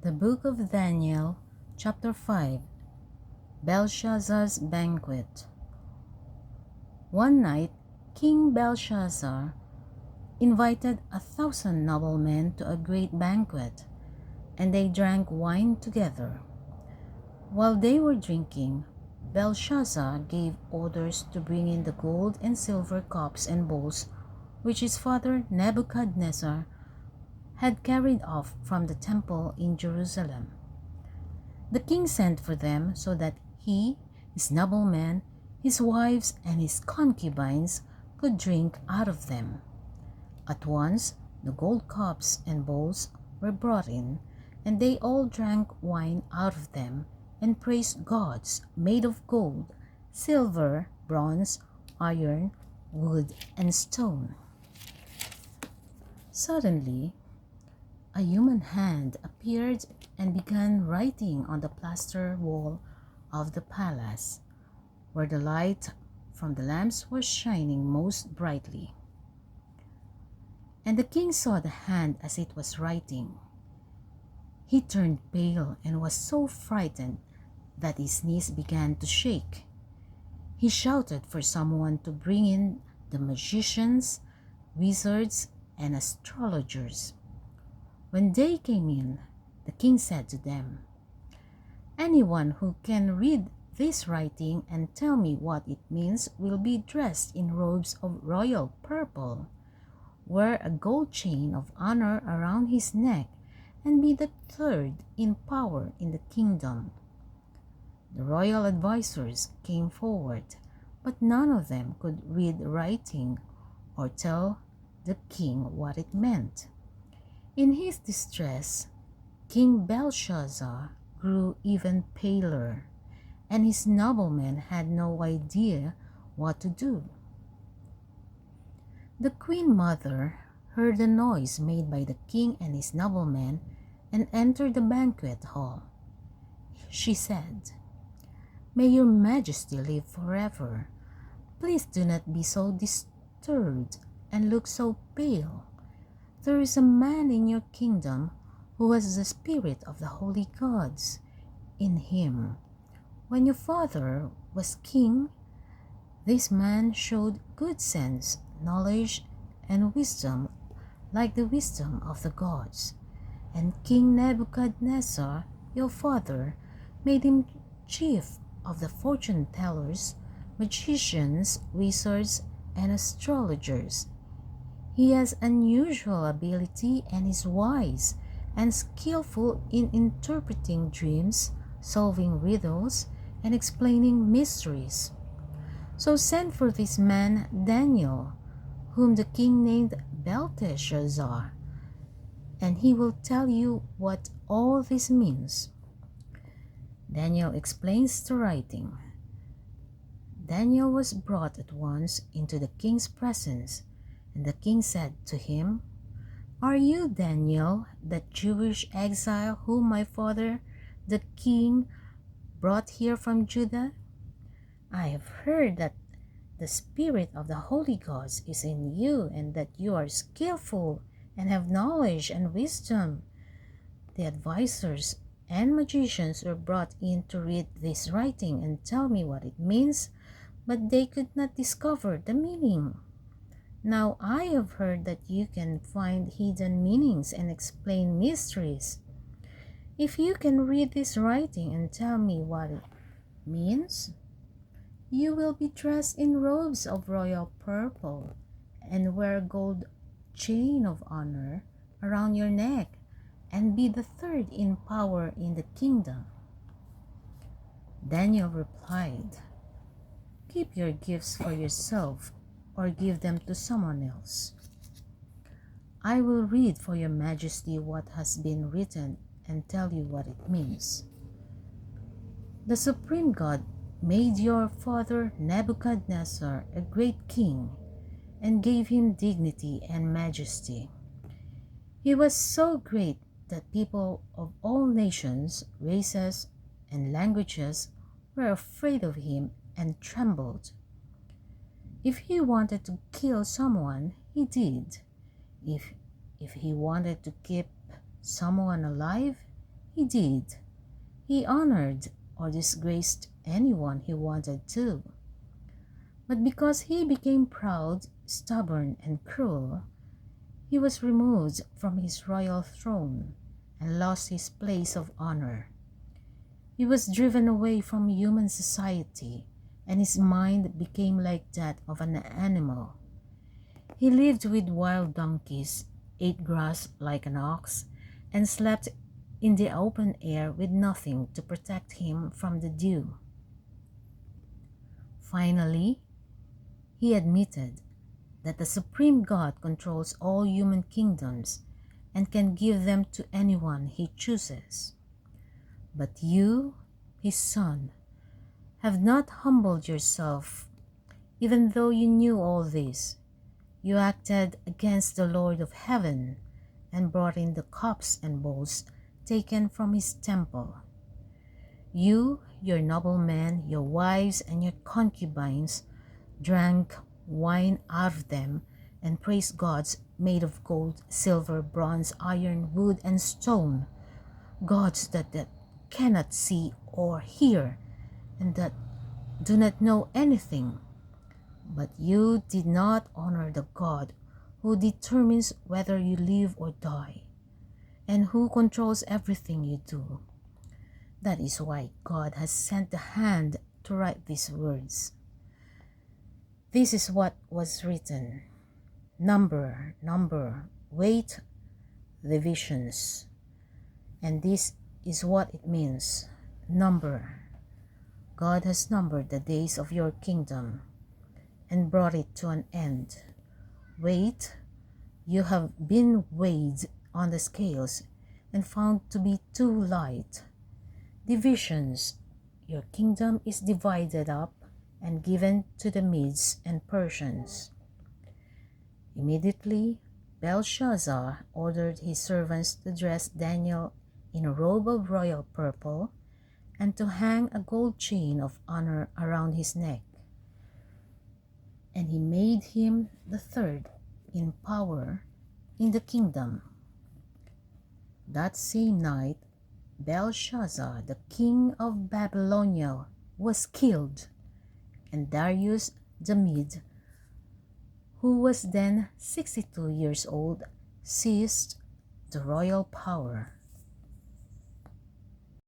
The Book of Daniel, Chapter 5. Belshazzar's Banquet. One night, King Belshazzar invited 1,000 noblemen to a great banquet, and they drank wine together. While they were drinking, Belshazzar gave orders to bring in the gold and silver cups and bowls which his father Nebuchadnezzar had carried off from the temple in Jerusalem. The king sent for them so that he, his noblemen, his wives, and his concubines could drink out of them. At once the gold cups and bowls were brought in, and they all drank wine out of them, and praised gods made of gold, silver, bronze, iron, wood, and stone. Suddenly, a human hand appeared and began writing on the plaster wall of the palace, where the light from the lamps was shining most brightly. And the king saw the hand as it was writing. He turned pale and was so frightened that his knees began to shake. He shouted for someone to bring in the magicians, wizards, and astrologers. When they came in, the king said to them, "Anyone who can read this writing and tell me what it means will be dressed in robes of royal purple, wear a gold chain of honor around his neck, and be the third in power in the kingdom." The royal advisors came forward, but none of them could read writing or tell the king what it meant. In his distress, King Belshazzar grew even paler, and his noblemen had no idea what to do. The queen mother heard the noise made by the king and his noblemen and entered the banquet hall. She said, "May your majesty live forever. Please do not be so disturbed and look so pale. There is a man in your kingdom who has the spirit of the holy gods in him. When your father was king, this man showed good sense, knowledge, and wisdom like the wisdom of the gods. And King Nebuchadnezzar, your father, made him chief of the fortune tellers, magicians, wizards, and astrologers. He has unusual ability and is wise and skillful in interpreting dreams, solving riddles, and explaining mysteries. So send for this man Daniel, whom the king named Belteshazzar, and he will tell you what all this means." Daniel explains the writing. Daniel was brought at once into the king's presence, and the king said to him, "Are you Daniel, that Jewish exile whom my father, the king, brought here from Judah? I have heard that the spirit of the holy gods is in you, and that you are skillful and have knowledge and wisdom." The advisors and magicians were brought in to read this writing and tell me what it means, but they could not discover the meaning. Now I have heard that you can find hidden meanings and explain mysteries. If you can read this writing and tell me what it means, you will be dressed in robes of royal purple and wear a gold chain of honor around your neck and be the third in power in the kingdom." Daniel replied, "Keep your gifts for yourself or give them to someone else. I will read for your majesty what has been written and tell you what it means. The supreme God made your father Nebuchadnezzar a great king and gave him dignity and majesty. He was so great that people of all nations, races, and languages were afraid of him and trembled. If he wanted to kill someone, he did. If he wanted to keep someone alive, He did. He honored or disgraced anyone he wanted to. But because he became proud, stubborn, and cruel, he was removed from his royal throne and lost his place of honor. He was driven away from human society, and his mind became like that of an animal. He lived with wild donkeys, ate grass like an ox, and slept in the open air with nothing to protect him from the dew. Finally, he admitted that the supreme God controls all human kingdoms and can give them to anyone he chooses. But you, his son, have not humbled yourself, even though you knew all this. You acted against the Lord of heaven and brought in the cups and bowls taken from his temple. You, your noblemen, your wives, and your concubines drank wine out of them and praised gods made of gold, silver, bronze, iron, wood, and stone, gods that cannot see or hear and that do not know anything. But you did not honor the God who determines whether you live or die, and who controls everything you do. That is why God has sent the hand to write these words. This is what was written. Number, weight, divisions. And this is what it means. Number. God has numbered the days of your kingdom and brought it to an end. Weight, you have been weighed on the scales and found to be too light. Divisions, your kingdom is divided up and given to the Medes and Persians. Immediately, Belshazzar ordered his servants to dress Daniel in a robe of royal purple and to hang a gold chain of honor around his neck. And he made him the third in power in the kingdom. That same night, Belshazzar, the king of Babylonia, was killed, and Darius the Mede, who was then 62 years old, seized the royal power.